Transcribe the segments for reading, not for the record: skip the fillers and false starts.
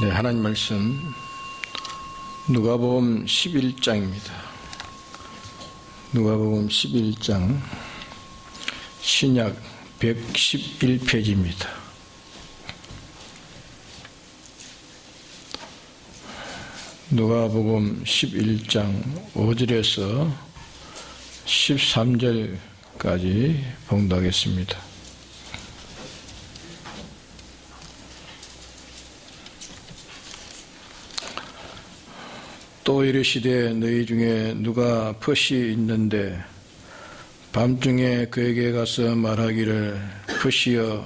네, 하나님 말씀 누가복음 11장입니다. 누가복음 11장 신약 111페이지입니다. 누가복음 11장 5절에서 13절까지 봉독하겠습니다. 또 이르시되 너희 중에 누가 펫이 있는데 밤중에 그에게 가서 말하기를 펫이여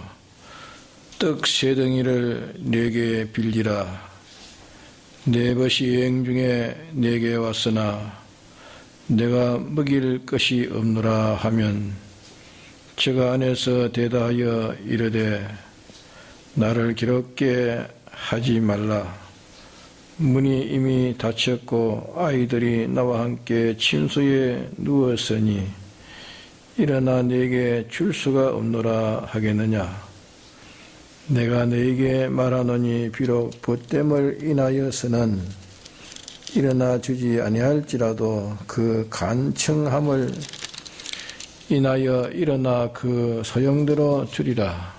떡 세 덩이를 내게 빌리라. 내 벗이 여행 중에 내게 왔으나 내가 먹일 것이 없노라 하면 저가 안에서 대답하여 이르되 나를 괴롭게 하지 말라. 문이 이미 닫혔고 아이들이 나와 함께 침소에 누웠으니 일어나 내게 줄 수가 없노라 하겠느냐. 내가 너에게 말하노니 비록 보탬을 인하여서는 일어나 주지 아니할지라도 그 간청함을 인하여 일어나 그 소용대로 주리라.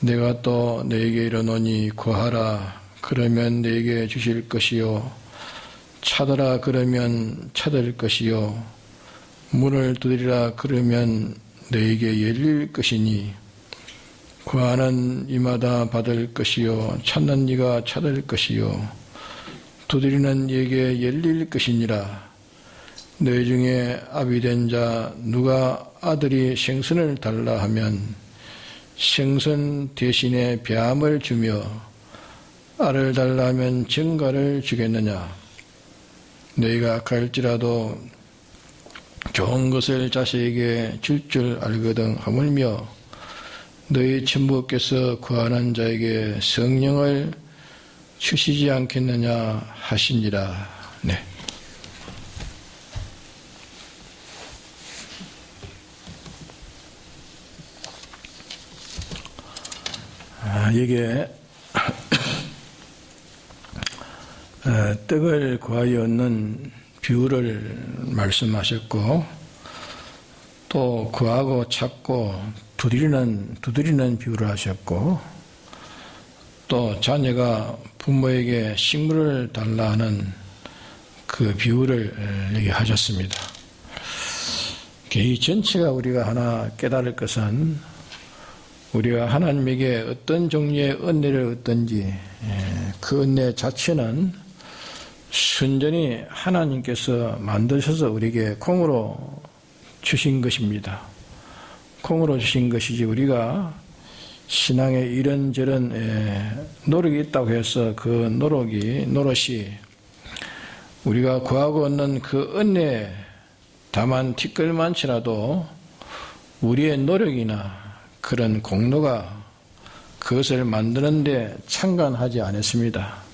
내가 또 너에게 이르노니 구하라 그러면 너에게 주실 것이요 찾으라 그러면 찾을 것이요 문을 두드리라 그러면 너에게 열릴 것이니 구하는 이마다 받을 것이요 찾는 이가 찾을 것이요 두드리는 이에게 열릴 것이니라. 너희 중에 아비된 자 누가 아들이 생선을 달라 하면 생선 대신에 뱀을 주며 알을 달라 하면 정갈을 주겠느냐. 너희가 갈지라도 좋은 것을 자식에게 줄 줄 알거든 하물며 너희 천부께서 구하는 자에게 성령을 주시지 않겠느냐 하시니라. 네. 이게 떡을 구하여 얻는 비유를 말씀하셨고 또 구하고 찾고 두드리는 비유를 하셨고 또 자녀가 부모에게 식물을 달라 하는 그 비유를 얘기하셨습니다. 이 전체가 우리가 하나 깨달을 것은 우리가 하나님에게 어떤 종류의 은혜를 얻든지 그 은혜 자체는 순전히 하나님께서 만드셔서 우리에게 공으로 주신 것입니다. 공으로 주신 것이지 우리가 신앙에 이런저런 노력이 있다고 해서 그 노릇이 우리가 구하고 얻는 그 은혜 다만 티끌만치라도 우리의 노력이나 그런 공로가 그것을 만드는데 참관하지 않았습니다.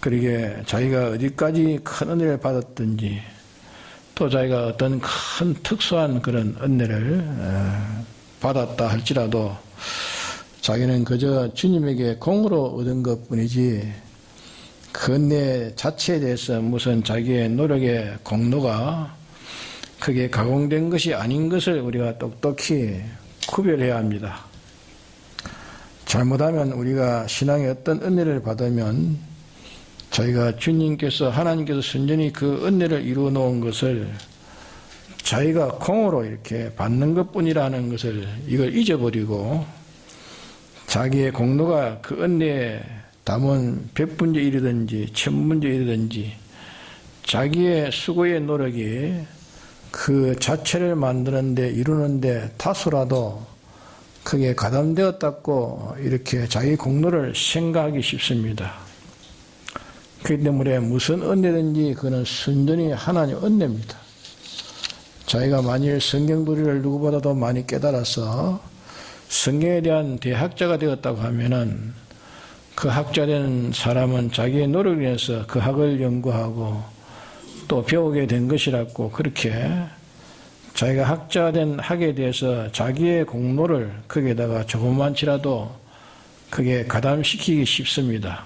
그러게 자기가 어디까지 큰 은혜를 받았든지 또 자기가 어떤 큰 특수한 그런 은혜를 받았다 할지라도 자기는 그저 주님에게 공으로 얻은 것뿐이지 그 은혜 자체에 대해서 무슨 자기의 노력의 공로가 그게 가공된 것이 아닌 것을 우리가 똑똑히 구별해야 합니다. 잘못하면 우리가 신앙의 어떤 은혜를 받으면 자기가 주님께서 하나님께서 순전히 그 은혜를 이루어 놓은 것을 자기가 공으로 이렇게 받는 것뿐이라는 것을 이걸 잊어버리고 자기의 공로가 그 은혜에 담은 100분의 1이든지 1000분의 1이든지 자기의 수고의 노력이 그 자체를 만드는데 이루는데 다소라도 그게 가담되었다고 이렇게 자기 공로를 생각하기 쉽습니다. 그렇기 때문에 무슨 은혜든지 그거는 순전히 하나님의 은혜입니다. 자기가 만일 성경도리를 누구보다도 많이 깨달아서 성경에 대한 대학자가 되었다고 하면은 그 학자된 사람은 자기의 노력을 해서 그 학을 연구하고 또 배우게 된 것이라고 그렇게 자기가 학자된 학에 대해서 자기의 공로를 거기에다가 조그만치라도 그게 가담시키기 쉽습니다.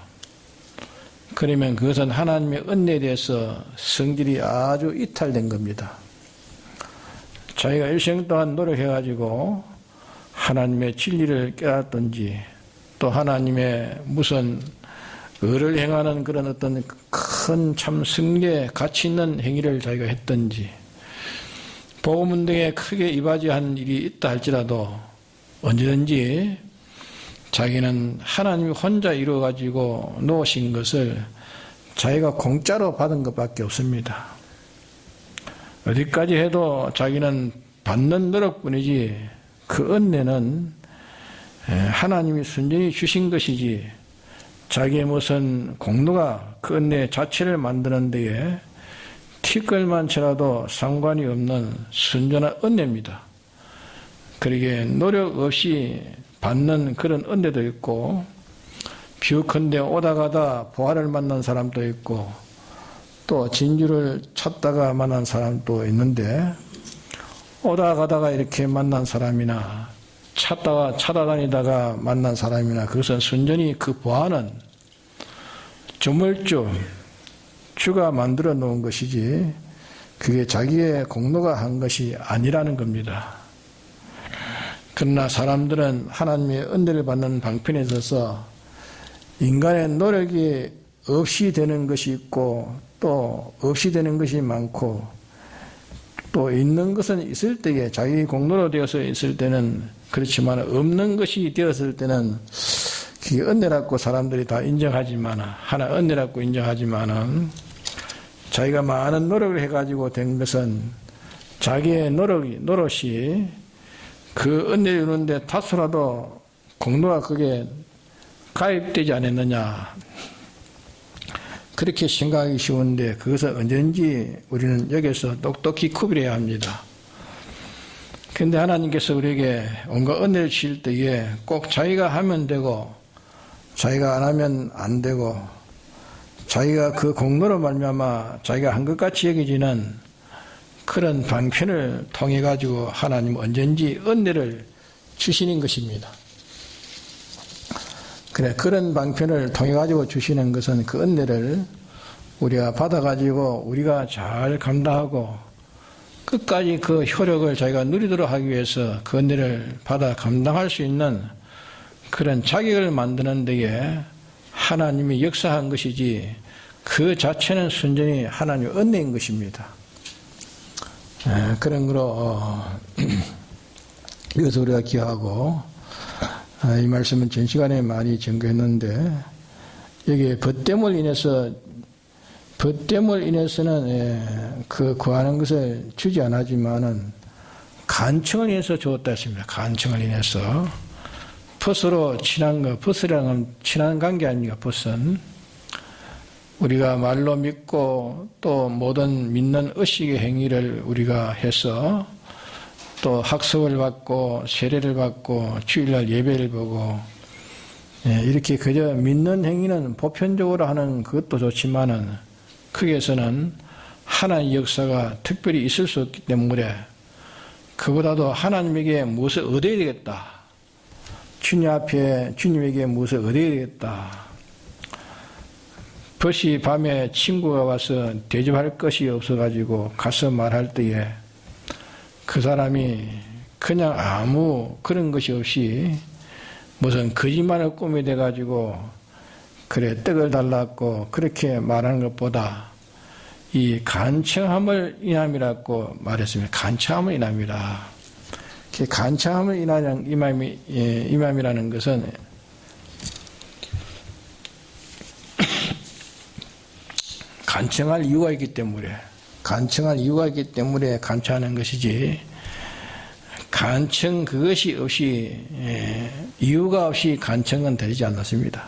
그러면 그것은 하나님의 은혜에 대해서 성질이 아주 이탈된 겁니다. 자기가 일생 동안 노력해가지고 하나님의 진리를 깨닫든지 또 하나님의 무슨 의를 행하는 그런 어떤 큰 참 승리에 가치 있는 행위를 자기가 했든지 복음 운동에 크게 이바지한 일이 있다 할지라도 언제든지 자기는 하나님이 혼자 이루어가지고 놓으신 것을 자기가 공짜로 받은 것밖에 없습니다. 어디까지 해도 자기는 받는 노력뿐이지 그 은혜는 하나님이 순전히 주신 것이지 자기의 무슨 공로가 그 은혜 자체를 만드는 데에 티끌만 쳐라도 상관이 없는 순전한 은혜입니다. 그러기에 노력 없이 받는 그런 은혜도 있고 비유컨대 오다 가다 보화를 만난 사람도 있고 또 진주를 찾다가 만난 사람도 있는데 오다 가다가 이렇게 만난 사람이나 찾아다니다가 만난 사람이나 그것은 순전히 그 보화는 조물주 주가 만들어 놓은 것이지 그게 자기의 공로가 한 것이 아니라는 겁니다. 그러나 사람들은 하나님의 은혜를 받는 방편에 있어서 인간의 노력이 없이 되는 것이 있고 또 없이 되는 것이 많고 또 있는 것은 있을 때에 자기 공로로 되어서 있을 때는 그렇지만 없는 것이 되었을 때는 그게 은혜라고 사람들이 다 인정하지만 하나 은혜라고 인정하지만은 자기가 많은 노력을 해가지고 된 것은 자기의 노릇이 그 은혜를 이루는데 다소라도 공로가 그게 가입되지 않았느냐 그렇게 생각하기 쉬운데 그것은 언제든지 우리는 여기서 똑똑히 구별해야 합니다. 그런데 하나님께서 우리에게 온갖 은혜를 주실 때에 꼭 자기가 하면 되고 자기가 안 하면 안 되고 자기가 그 공로로 말미암아 자기가 한 것 같이 여기지는 그런 방편을 통해 가지고 하나님 언제든지 은혜를 주시는 것입니다. 그래 그런 방편을 통해 가지고 주시는 것은 그 은혜를 우리가 받아 가지고 우리가 잘 감당하고 끝까지 그 효력을 자기가 누리도록 하기 위해서 그 은혜를 받아 감당할 수 있는 그런 자격을 만드는 데에 하나님이 역사한 것이지 그 자체는 순전히 하나님의 은혜인 것입니다. 그런 거로 이것을 우리가 기하고 이 말씀은 전 시간에 많이 전거했는데 여기 벗됨을 인해서는 그 구하는 것을 주지 않았지만은 간청을 인해서 주었다 했습니다. 간청을 인해서 벗으로 친한 거, 벗이라는 건 친한 관계 아닙니까? 벗은 우리가 말로 믿고 또 모든 믿는 의식의 행위를 우리가 해서 또 학습을 받고 세례를 받고 주일날 예배를 보고 이렇게 그저 믿는 행위는 보편적으로 하는 그것도 좋지만은 거기에서는 하나님의 역사가 특별히 있을 수 없기 때문에 그보다도 하나님에게 무엇을 얻어야 되겠다. 주님 앞에 주님에게 무엇을 얻어야 되겠다. 벗이 밤에 친구가 와서 대접할 것이 없어가지고 가서 말할 때에 그 사람이 그냥 아무 그런 것이 없이 무슨 거짓말을 꿈에 대가지고 그래 떡을 달랐고 그렇게 말하는 것보다 이 간청함을 인함이라고 말했습니다. 간청함을 인함이라. 간청함을 인함이라는 것은 간청할 이유가 있기 때문에 간청하는 것이지 간청 그것이 없이 이유가 없이 간청은 되지 않았습니다.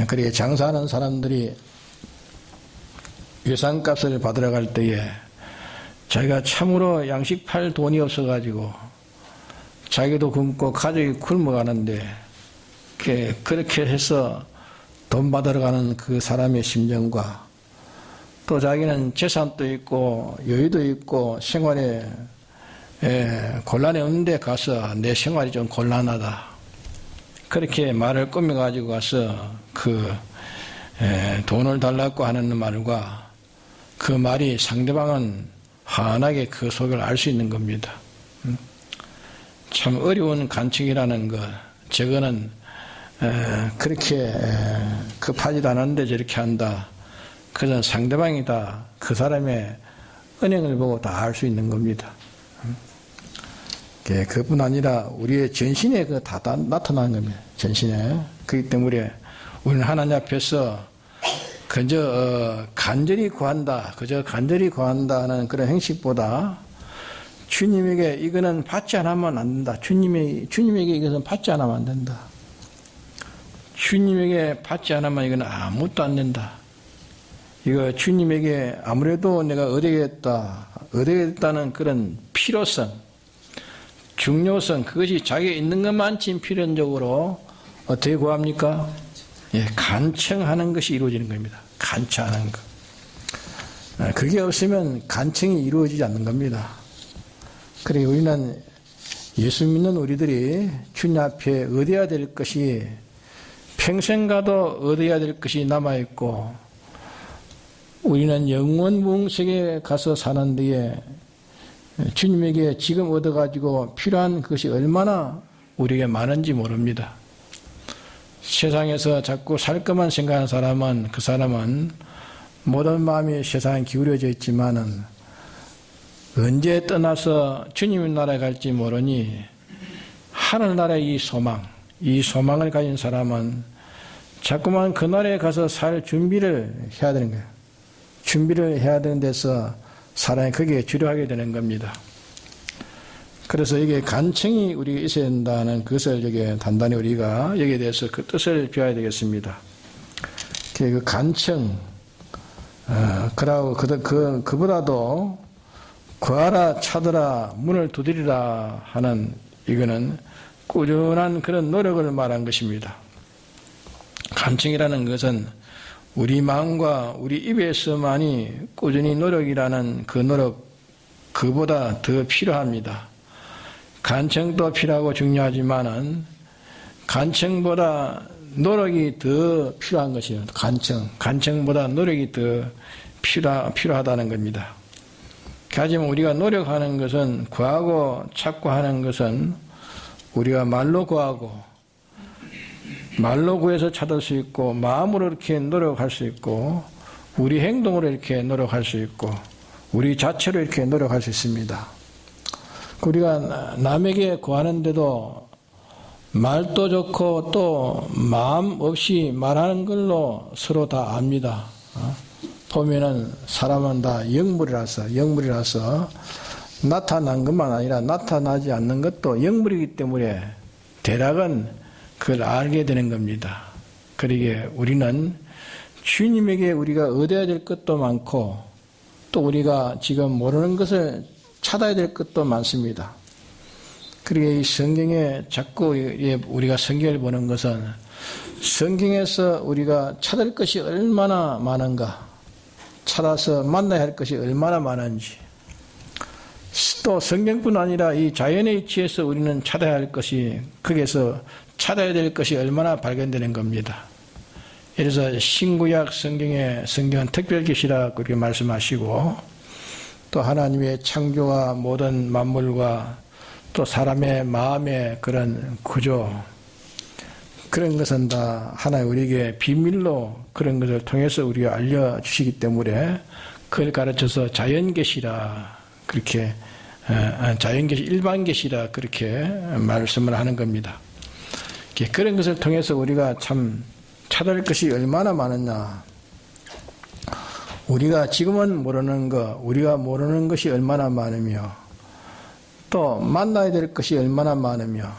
그리고 장사하는 사람들이 외상값을 받으러 갈 때에 자기가 참으로 양식 팔 돈이 없어가지고 자기도 굶고 가족이 굶어가는데 그렇게 해서 돈 받으러 가는 그 사람의 심정과 또 자기는 재산도 있고 여유도 있고 생활에 곤란이 없는데 가서 내 생활이 좀 곤란하다. 그렇게 말을 꾸며가지고 가서 돈을 달라고 하는 말과 그 말이 상대방은 환하게 그 속을 알 수 있는 겁니다. 참 어려운 간증이라는 것, 저거는 그렇게 급하지도 않은데 저렇게 한다. 그건 상대방이 다 그 사람의 은행을 보고 다 알 수 있는 겁니다. 그뿐 아니라 우리의 전신에 다 나타나는 겁니다. 전신에. 그렇기 때문에 우리는 하나님 앞에서 그저 간절히 구한다, 그저 간절히 구한다 하는 그런 형식보다 주님에게 이거는 받지 않으면 안 된다. 주님에게 이것은 받지 않으면 안 된다. 주님에게 받지 않으면 이건 아무것도 안 된다. 이거 주님에게 아무래도 내가 얻어야겠다는 그런 필요성, 중요성, 그것이 자기에 있는 것만큼 필연적으로 어떻게 구합니까? 간청하는 것이 이루어지는 겁니다. 간청하는 것. 그게 없으면 간청이 이루어지지 않는 겁니다. 그래 우리는 예수 믿는 우리들이 주님 앞에 얻어야 될 것이 평생 가도 얻어야 될 것이 남아있고 우리는 영원 무궁색에 가서 사는 데에 주님에게 지금 얻어가지고 필요한 것이 얼마나 우리에게 많은지 모릅니다. 세상에서 자꾸 살 것만 생각하는 사람은 그 사람은 모든 마음이 세상에 기울여져 있지만은 언제 떠나서 주님의 나라에 갈지 모르니 하늘나라의 이 소망을 가진 사람은 자꾸만 그 나라에 가서 살 준비를 해야 되는 거예요. 준비를 해야 되는 데서 사람이 거기에 주력하게 되는 겁니다. 그래서 이게 간청이 우리가 있어야 된다는 그것을 여기 단단히 우리가 여기에 대해서 그 뜻을 배워야 되겠습니다. 그 간청, 그러고 그보다도 구하라, 찾으라, 문을 두드리라 하는 이거는 꾸준한 그런 노력을 말한 것입니다. 간청이라는 것은 우리 마음과 우리 입에서만이 꾸준히 노력이라는 그 노력, 그보다 더 필요합니다. 간청도 필요하고 중요하지만은 간청보다 노력이 더 필요한 것이에요. 간청보다 노력이 더 필요하다는 겁니다. 하지만 우리가 노력하는 것은 구하고 찾고 하는 것은 우리가 말로 구하고 말로 구해서 찾을 수 있고 마음으로 이렇게 노력할 수 있고 우리 행동으로 이렇게 노력할 수 있고 우리 자체로 이렇게 노력할 수 있습니다. 우리가 남에게 구하는데도 말도 좋고 또 마음 없이 말하는 걸로 서로 다 압니다. 보면은 사람은 다 영물이라서 나타난 것만 아니라 나타나지 않는 것도 영물이기 때문에 대략은 그걸 알게 되는 겁니다. 그러기에 우리는 주님에게 우리가 얻어야 될 것도 많고 또 우리가 지금 모르는 것을 찾아야 될 것도 많습니다. 그러기에 이 성경에 자꾸 우리가 성경을 보는 것은 성경에서 우리가 찾을 것이 얼마나 많은가, 찾아서 만나야 할 것이 얼마나 많은지, 또 성경뿐 아니라 이 자연의 이치에서 우리는 찾아야 할 것이, 거기에서 찾아야 될 것이 얼마나 발견되는 겁니다. 그래서 신구약 성경은 특별 계시라 그렇게 말씀하시고 또 하나님의 창조와 모든 만물과 또 사람의 마음의 그런 구조, 그런 것은 다 하나님 우리에게 비밀로 그런 것을 통해서 우리가 알려주시기 때문에 그걸 가르쳐서 자연계시라 그렇게 자연계시, 일반계시라 그렇게 말씀을 하는 겁니다. 그런 것을 통해서 우리가 참 찾을 것이 얼마나 많으냐, 우리가 지금은 모르는 것, 우리가 모르는 것이 얼마나 많으며 또 만나야 될 것이 얼마나 많으며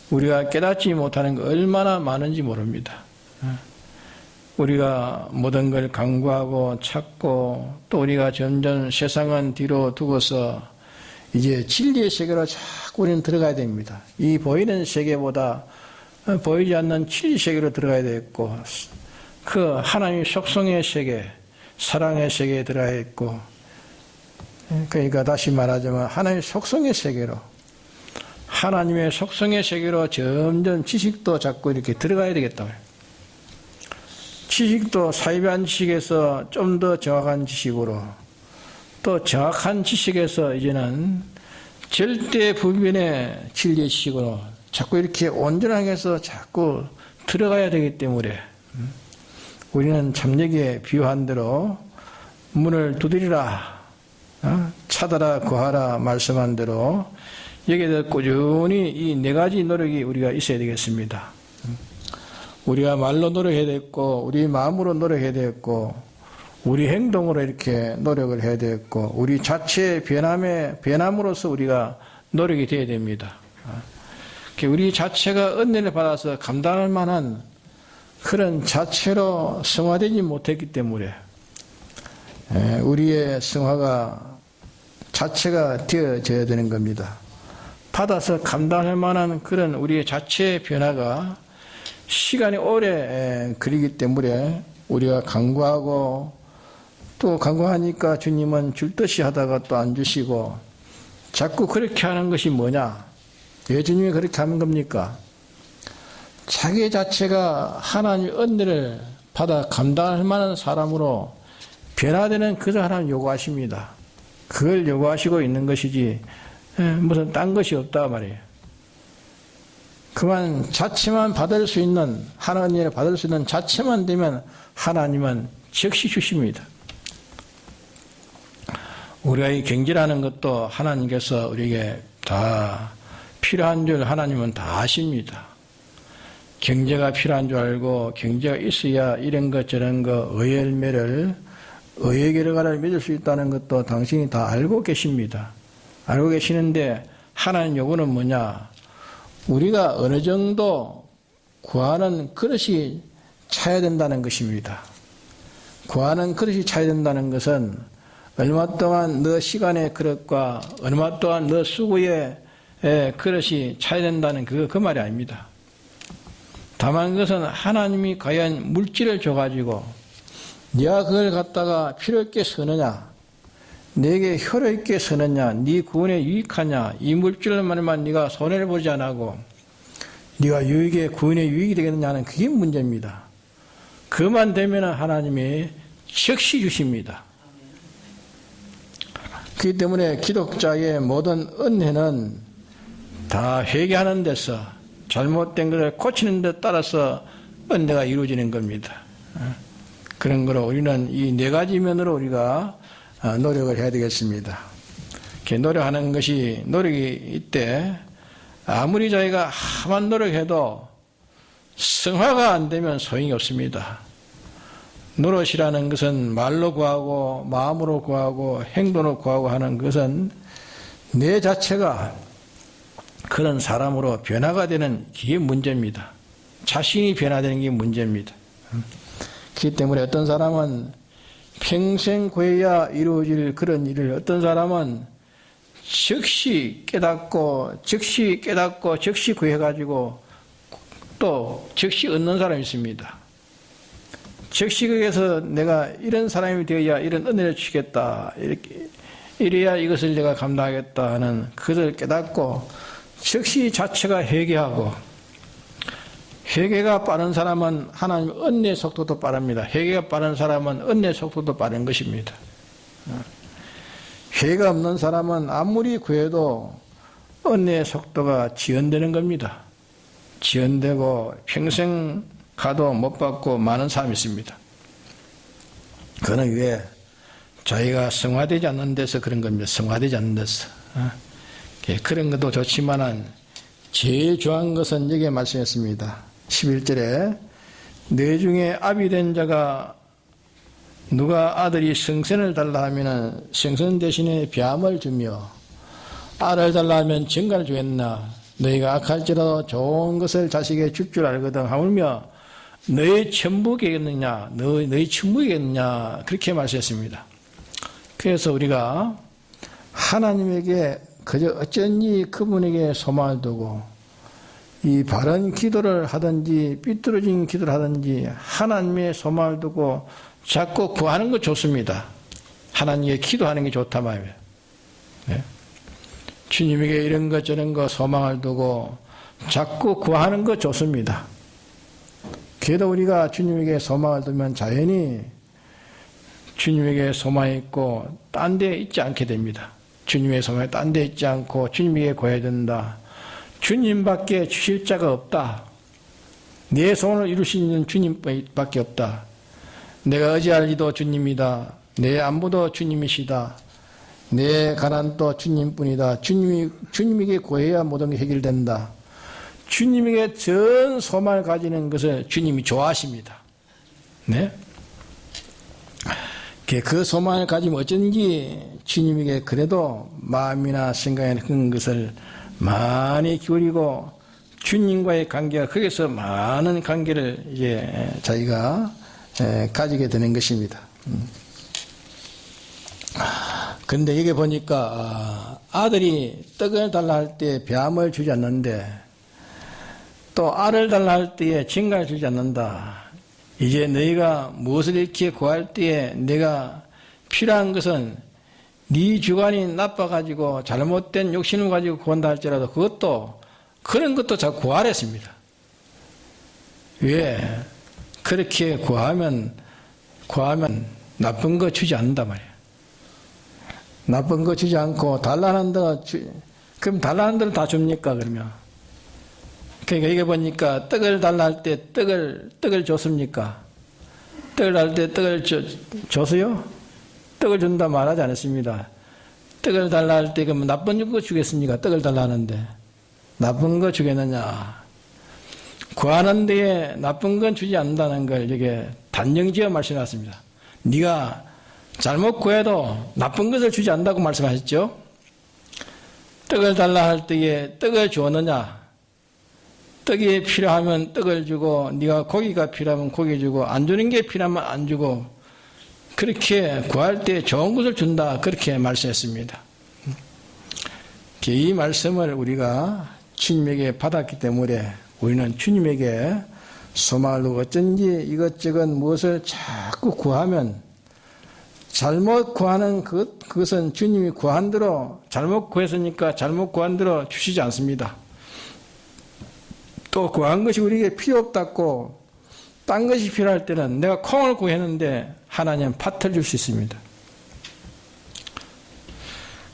우리가 깨닫지 못하는 것 얼마나 많은지 모릅니다. 우리가 모든 걸 강구하고 찾고 또 우리가 점점 세상은 뒤로 두고서 이제 진리의 세계로 자꾸 우리는 들어가야 됩니다. 이 보이는 세계보다 보이지 않는 진리 세계로 들어가야 되겠고 그 하나님의 속성의 세계, 사랑의 세계에 들어가야 했고, 그러니까 다시 말하자면 하나님의 속성의 세계로, 하나님의 속성의 세계로 점점 지식도 자꾸 이렇게 들어가야 되겠다. 지식도 사이비한 지식에서 좀 더 정확한 지식으로, 또 정확한 지식에서 이제는 절대 불변의 진리의 지식으로 자꾸 이렇게 온전하게 해서 자꾸 들어가야 되기 때문에 우리는 참여기에 비유한 대로 문을 두드리라, 찾아라, 구하라 말씀한 대로 여기에 꾸준히 이 네 가지 노력이 우리가 있어야 되겠습니다. 우리가 말로 노력해야 되겠고, 우리 마음으로 노력해야 되겠고, 우리 행동으로 이렇게 노력을 해야 되겠고, 우리 자체의 변함으로써 우리가 노력이 되어야 됩니다. 우리 자체가 은혜를 받아서 감당할 만한 그런 자체로 성화되지 못했기 때문에 우리의 성화가 자체가 되어져야 되는 겁니다. 받아서 감당할 만한 그런 우리의 자체의 변화가 시간이 오래 걸리기 때문에 우리가 간구하고, 또 간구하니까 주님은 줄 듯이 하다가 또 안 주시고, 자꾸 그렇게 하는 것이 뭐냐? 왜 주님이 그렇게 하는 겁니까? 자기 자체가 하나님의 은혜를 받아 감당할 만한 사람으로 변화되는 그 사람을 요구하십니다. 그걸 요구하시고 있는 것이지 무슨 딴 것이 없다 말이에요. 그만 자체만 받을 수 있는, 하나님을 받을 수 있는 자체만 되면 하나님은 즉시 주십니다. 우리가 이 경제라는 것도 하나님께서 우리에게 다 필요한 줄 하나님은 다 아십니다. 경제가 필요한 줄 알고, 경제가 있어야 이런 것 저런 것 의의 열매를, 의의 결과를 맺을 수 있다는 것도 당신이 다 알고 계십니다. 알고 계시는데 하나님 요구는 뭐냐? 우리가 어느 정도 구하는 그릇이 차야 된다는 것입니다. 구하는 그릇이 차야 된다는 것은 얼마 동안 너 시간의 그릇과 얼마 동안 너 수고의 그릇이 차야 된다는 그 말이 아닙니다. 다만 그것은 하나님이 과연 물질을 줘가지고 네가 그걸 갖다가 필요 있게 쓰느냐, 내게 효력 있게 쓰느냐, 네 구원에 유익하냐, 이 물질만만 네가 손해를 보지 않고 네가 구원에 유익이 되겠느냐는 그게 문제입니다. 그만 되면 하나님이 즉시 주십니다. 그렇기 때문에 기독자의 모든 은혜는 다 회개하는 데서, 잘못된 것을 고치는 데 따라서 은혜가 이루어지는 겁니다. 그런 거로 우리는 이 네 가지 면으로 우리가 노력을 해야 되겠습니다. 이렇게 노력하는 것이, 노력이 있대 아무리 자기가 하만 노력해도 성화가 안 되면 소용이 없습니다. 노릇이라는 것은 말로 구하고 마음으로 구하고 행동으로 구하고 하는 것은 내 자체가 그런 사람으로 변화가 되는 게 문제입니다. 자신이 변화되는 게 문제입니다. 그렇기 때문에 어떤 사람은 평생 구해야 이루어질 그런 일을, 어떤 사람은 즉시 깨닫고 즉시 구해가지고 또 즉시 얻는 사람이 있습니다. 즉시 거기에서 내가 이런 사람이 되어야 이런 은혜를 주겠다, 이래야 이것을 내가 감당하겠다 하는 그것을 깨닫고 즉시 자체가 회개하고, 회개가 빠른 사람은 하나님 은혜의 속도도 빠릅니다. 회개가 빠른 사람은 은혜의 속도도 빠른 것입니다. 회개가 없는 사람은 아무리 구해도 은혜의 속도가 지연되는 겁니다. 지연되고 평생 가도 못 받고 많은 사람이 있습니다. 그거는 왜? 자기가 성화되지 않는 데서 그런 겁니다. 성화되지 않는 데서. 그런 것도 좋지만은 제일 중요한 것은 여기에 말씀했습니다. 11절에 내 중에 아비 된 자가 누가 아들이 성선을 달라 하면은 성선 대신에 벼암을 주며 알을 달라 하면 정갈을 주겠나? 너희가 악할지라도 좋은 것을 자식에게 줄 줄 알거든 하물며 너희 천부겠느냐? 너희 천부겠느냐? 그렇게 말씀했습니다. 그래서 우리가 하나님에게 그저 어쩐지 그분에게 소망을 두고 이 바른 기도를 하든지 삐뚤어진 기도를 하든지 하나님의 소망을 두고 자꾸 구하는 거 좋습니다. 하나님께 기도하는 게 좋다 말이에요. 네? 주님에게 이런 것 저런 거 소망을 두고 자꾸 구하는 거 좋습니다. 그래도 우리가 주님에게 소망을 두면 자연히 주님에게 소망이 있고 딴 데 있지 않게 됩니다. 주님의 소망이 딴 데 있지 않고 주님에게 구해야 된다. 주님밖에 주실 자가 없다. 내 소원을 이룰 수 있는 주님밖에 없다. 내가 의지할 이도 주님이다. 내 안부도 주님이시다. 내 가난도 주님뿐이다. 주님에게 구해야 모든 게 해결된다. 주님에게 전 소망을 가지는 것을 주님이 좋아하십니다. 네? 그 소망을 가지면 어쩐지 주님에게 그래도 마음이나 생각에 그런 것을 많이 기울이고 주님과의 관계가 거기서 많은 관계를 이제 자기가 가지게 되는 것입니다. 그런데 여기 보니까 아들이 떡을 달라 할 때 뱀을 주지 않는데 또 알을 달라 할 때에 징가를 주지 않는다. 이제 너희가 무엇을 이렇게 구할 때에 내가 필요한 것은 네 주관이 나빠가지고 잘못된 욕심을 가지고 구한다 할지라도 그런 것도 자꾸 구하랬습니다. 왜? 그렇게 구하면 나쁜 거 주지 않는단 말이에요. 나쁜 거 주지 않고 달라는 대로 그럼 달라는 대로 다 줍니까 그러면? 그러니까 이게 보니까 떡을 달라 할 때 떡을 줬습니까? 떡을 할 때 떡을 줬어요? 떡을 준다 말하지 않았습니다. 떡을 달라 할 때 그러면 나쁜 거 주겠습니까? 떡을 달라 하는데 나쁜 거 주겠느냐? 구하는 데에 나쁜 건 주지 않는다는 걸 이게 단정지어 말씀하셨습니다. 네가 잘못 구해도 나쁜 것을 주지 않는다고 말씀하셨죠? 떡을 달라 할 때에 떡을 주었느냐? 떡이 필요하면 떡을 주고 네가 고기가 필요하면 고기 주고 안 주는 게 필요하면 안 주고 그렇게 구할 때 좋은 것을 준다 그렇게 말씀했습니다. 이 말씀을 우리가 주님에게 받았기 때문에 우리는 주님에게 소망을 두고 어쩐지 이것저것 무엇을 자꾸 구하면 잘못 구하는 그것은 주님이 구한 대로 잘못 구했으니까 잘못 구한 대로 주시지 않습니다. 또 구한 것이 우리에게 필요 없다고 딴 것이 필요할 때는 내가 콩을 구했는데 하나님은 팥을 줄 수 있습니다.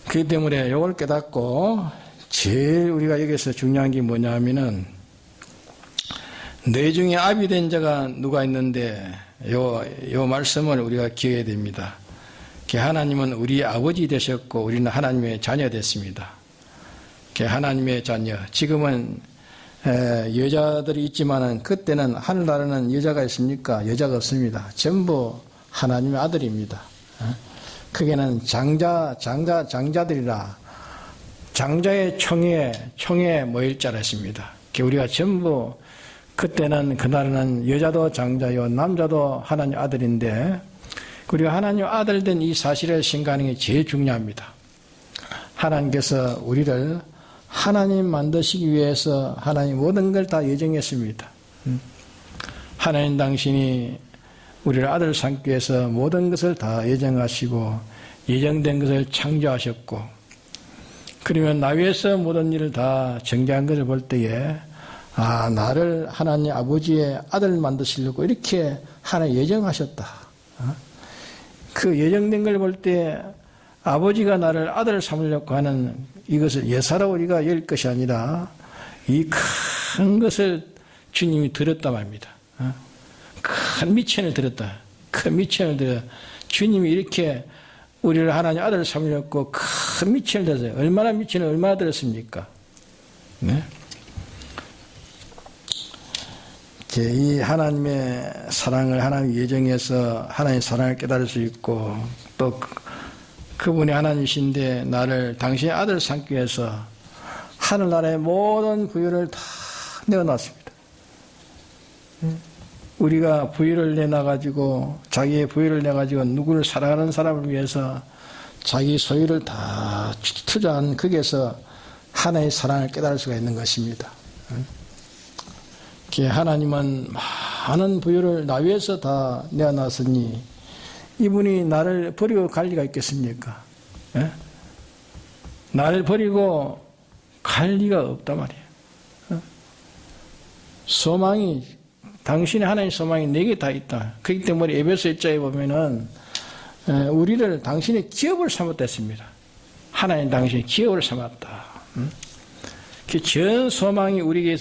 그렇기 때문에 이걸 깨닫고 제일 우리가 여기서 중요한 게 뭐냐 하면은 내 중에 아비 된 자가 누가 있는데 요 말씀을 우리가 기억해야 됩니다. 하나님은 우리 아버지 되셨고 우리는 하나님의 자녀 됐습니다. 하나님의 자녀. 지금은 여자들이 있지만은 그때는 하늘나라는 여자가 있습니까? 여자가 없습니다. 전부 하나님의 아들입니다. 크게는 장자들이라 장자의 총에 모일 자라 했습니다. 우리가 전부 그때는 그날은 여자도 장자요 남자도 하나님 아들인데 우리가 하나님 아들 된 이 사실을 생각하는 게 제일 중요합니다. 하나님께서 우리를 하나님 만드시기 위해서 하나님 모든 걸 다 예정했습니다. 하나님 당신이 우리를 아들 삼기 위해서 모든 것을 다 예정하시고 예정된 것을 창조하셨고 그러면 나 위해서 모든 일을 다 정리한 것을 볼 때에 나를 하나님 아버지의 아들 만드시려고 이렇게 하나님 예정하셨다. 그 예정된 걸 볼 때 아버지가 나를 아들 삼으려고 하는 이것을 예사로 우리가 열 것이 아니라 이 큰 것을 주님이 들었단 말입니다. 큰 미천을 들었다. 큰 미천을 들어 주님이 이렇게 우리를 하나님 아들 삼으려고 큰 미천을 들었어요. 얼마나 미천을 얼마나 들었습니까? 네? 이 하나님의 사랑을 하나님 예정해서 하나님의 사랑을 깨달을 수 있고 또 그분이 하나님이신데 나를 당신의 아들 삼기 위해서 하늘나라의 모든 부유를 다 내어놨습니다. 우리가 부유를 내놔가지고 자기의 부유를 내가지고 누구를 사랑하는 사람을 위해서 자기 소유를 다 투자한 거기에서 하나님의 사랑을 깨달을 수가 있는 것입니다. 하나님은 많은 부유를 나 위해서 다 내어놨으니 이분이 나를 버리고 갈 리가 있겠습니까? 예? 나를 버리고 갈 리가 없단 말이에요. 소망이, 당신의 하나님의 소망이 내게 다 있다. 그렇기 때문에 에베소 1장에 보면은 우리를 당신의 기업을 삼았다 했습니다. 하나님 당신의 기업을 삼았다. 그 전 소망이 우리에게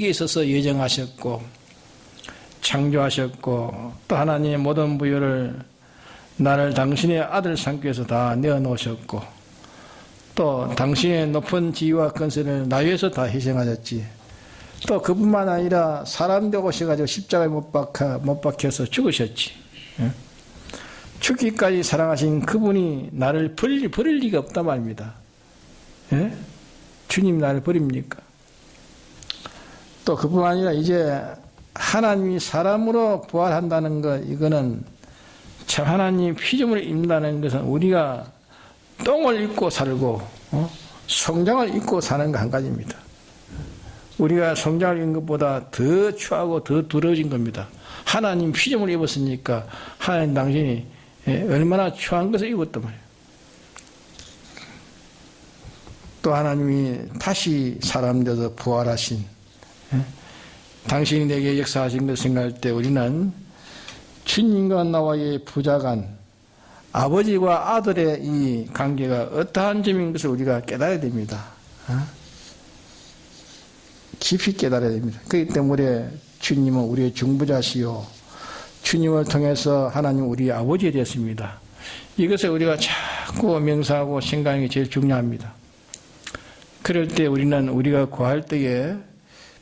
있어서 예정하셨고 창조하셨고 또 하나님의 모든 부여를 나를 당신의 아들 삼기 위해서 다 내어놓으셨고 또 당신의 높은 지위와 권세를 나 위해서 다 희생하셨지. 또 그뿐만 아니라 사람 되고 오셔가지고 십자가에 못 박혀서 죽으셨지. 죽기까지 사랑하신 그분이 나를 버릴 리가 없단 말입니다. 예? 주님 나를 버립니까? 또 그뿐만 아니라 이제 하나님이 사람으로 부활한다는 것, 이거는 참 하나님 피조물을 입는다는 것은 우리가 똥을 입고 살고 성장을 입고 사는 거 한 가지입니다. 우리가 성장을 입는 것보다 더 추하고 더 두려워진 겁니다. 하나님 피조물을 입었으니까 하나님 당신이 얼마나 추한 것을 입었단 말이에요. 또 하나님이 다시 사람 되어서 부활하신 당신이 내게 역사하신 것을 생각할 때 우리는 주님과 나와의 부자간 아버지와 아들의 이 관계가 어떠한 점인 것을 우리가 깨달아야 됩니다. 깊이 깨달아야 됩니다. 그렇기 때문에 주님은 우리의 중보자시요 주님을 통해서 하나님 우리 아버지 되었습니다. 이것을 우리가 자꾸 명사하고 생각하는 게 제일 중요합니다. 그럴 때 우리는 우리가 구할 때에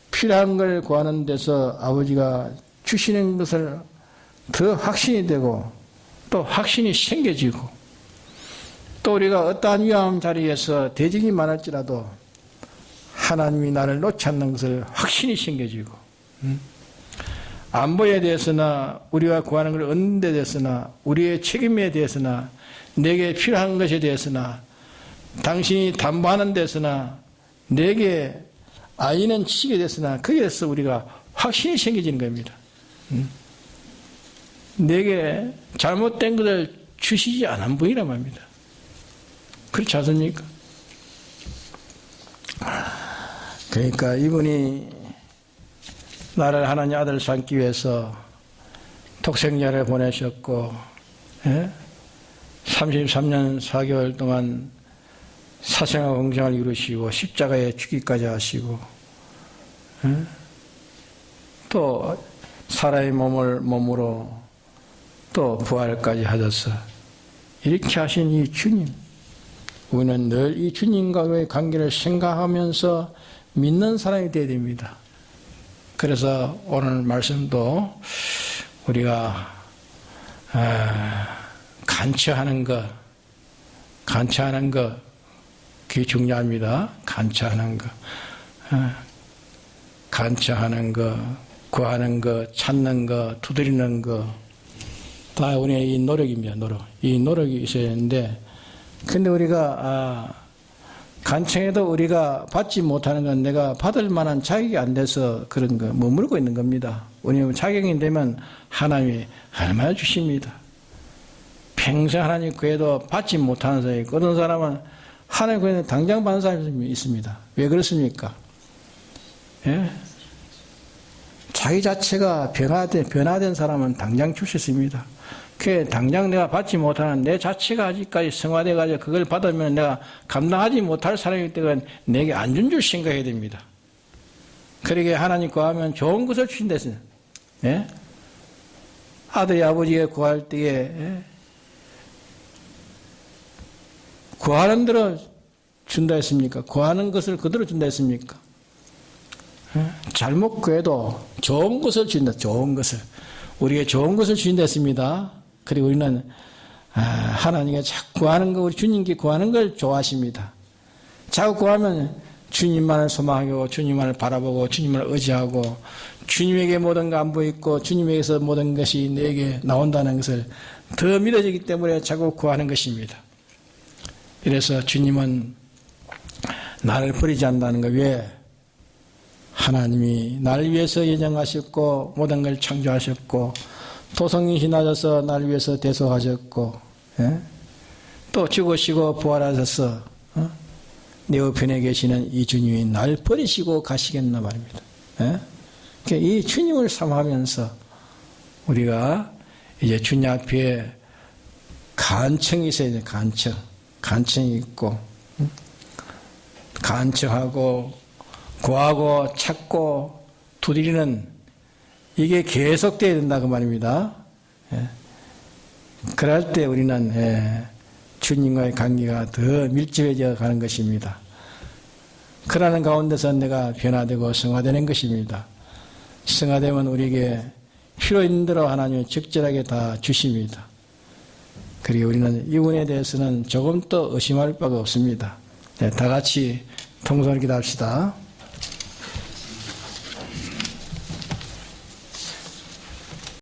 필요한 걸 구하는 데서 아버지가 주시는 것을 더 확신이 되고 또 확신이 생겨지고 또 우리가 어떠한 위험 자리에서 대적이 많을지라도 하나님이 나를 놓지 않는 것을 확신이 생겨지고 안보에 대해서나 우리가 구하는 걸 얻는 데 대해서나 우리의 책임에 대해서나 내게 필요한 것에 대해서나 당신이 담보하는 데서나 내게 아이는 치게 됐으나 거기에 대해서 우리가 확신이 생겨지는 겁니다. 내게 잘못된 것을 주시지 않은 분이란 말입니다. 그렇지 않습니까? 그러니까 이분이 나를 하나님 아들 삼기 위해서 독생자를 보내셨고 33년 4개월 동안 사생아 공생을 이루시고 십자가에 죽기까지 하시고 또 사람의 몸으로 또 부활까지 하셔서 이렇게 하신 이 주님, 우리는 늘 이 주님과의 관계를 생각하면서 믿는 사람이 되어야 됩니다. 그래서 오늘 말씀도 우리가 간처하는 것 그게 중요합니다. 간처하는 것, 구하는 것, 찾는 것, 두드리는 것, 다 우리의 이 노력입니다. 이 노력이 있어야 하는데, 근데 우리가 간청해도 우리가 받지 못하는 건 내가 받을 만한 자격이 안 돼서 그런 거 머무르고 있는 겁니다. 우리는 자격이 되면 하나님이 얼마나 주십니다. 평생 하나님 구해도 받지 못하는 사람이 있고 어떤 사람은 하나님 구해도 당장 받는 사람이 있습니다. 왜 그렇습니까? 예? 자기 자체가 변화된 사람은 당장 줄 수 있습니다. 그 당장 내가 받지 못하는 내 자체가 아직까지 성화돼가지고 그걸 받으면 내가 감당하지 못할 사람이기 때문에 내게 안 준 줄 생각해야 됩니다. 그러게 하나님 구하면 좋은 것을 주신다 했어요. 예? 아들이 아버지에 구할 때에 구하는 대로 준다 했습니까? 구하는 것을 그대로 준다 했습니까? 잘못 구해도 좋은 것을 준다. 좋은 것을. 우리에게 좋은 것을 주신다 했습니다. 그리고 우리는 하나님께 자꾸 구하는 거, 우리 주님께 구하는 걸 좋아하십니다. 자꾸 구하면 주님만을 소망하고 주님만을 바라보고 주님을 의지하고 주님에게 모든 거 안보 있고 주님에게서 모든 것이 내게 나온다는 것을 더 믿어지기 때문에 자꾸 구하는 것입니다. 그래서 주님은 나를 버리지 않는다는 거. 왜? 하나님이 나를 위해서 예정하셨고 모든 걸 창조하셨고 도성이신 하셔서 나를 위해서 대속하셨고 또 죽으시고 부활하셔서 내 우편에 계시는 이 주님이 날 버리시고 가시겠나 말입니다. 예? 이 주님을 삼하면서 우리가 이제 주님 앞에 간청이 있어야 돼요. 간청이 있고 간청하고 구하고 찾고 두드리는 이게 계속돼야 된다 그 말입니다. 예. 그럴 때 우리는 주님과의 관계가 더 밀집해져 가는 것입니다. 그러는 가운데서 내가 변화되고 성화되는 것입니다. 성화되면 우리에게 필요 있는 대로 하나님이 적절하게 다 주십니다. 그리고 우리는 이분에 대해서는 조금 더 의심할 바가 없습니다. 다 같이 통성을 기도합시다.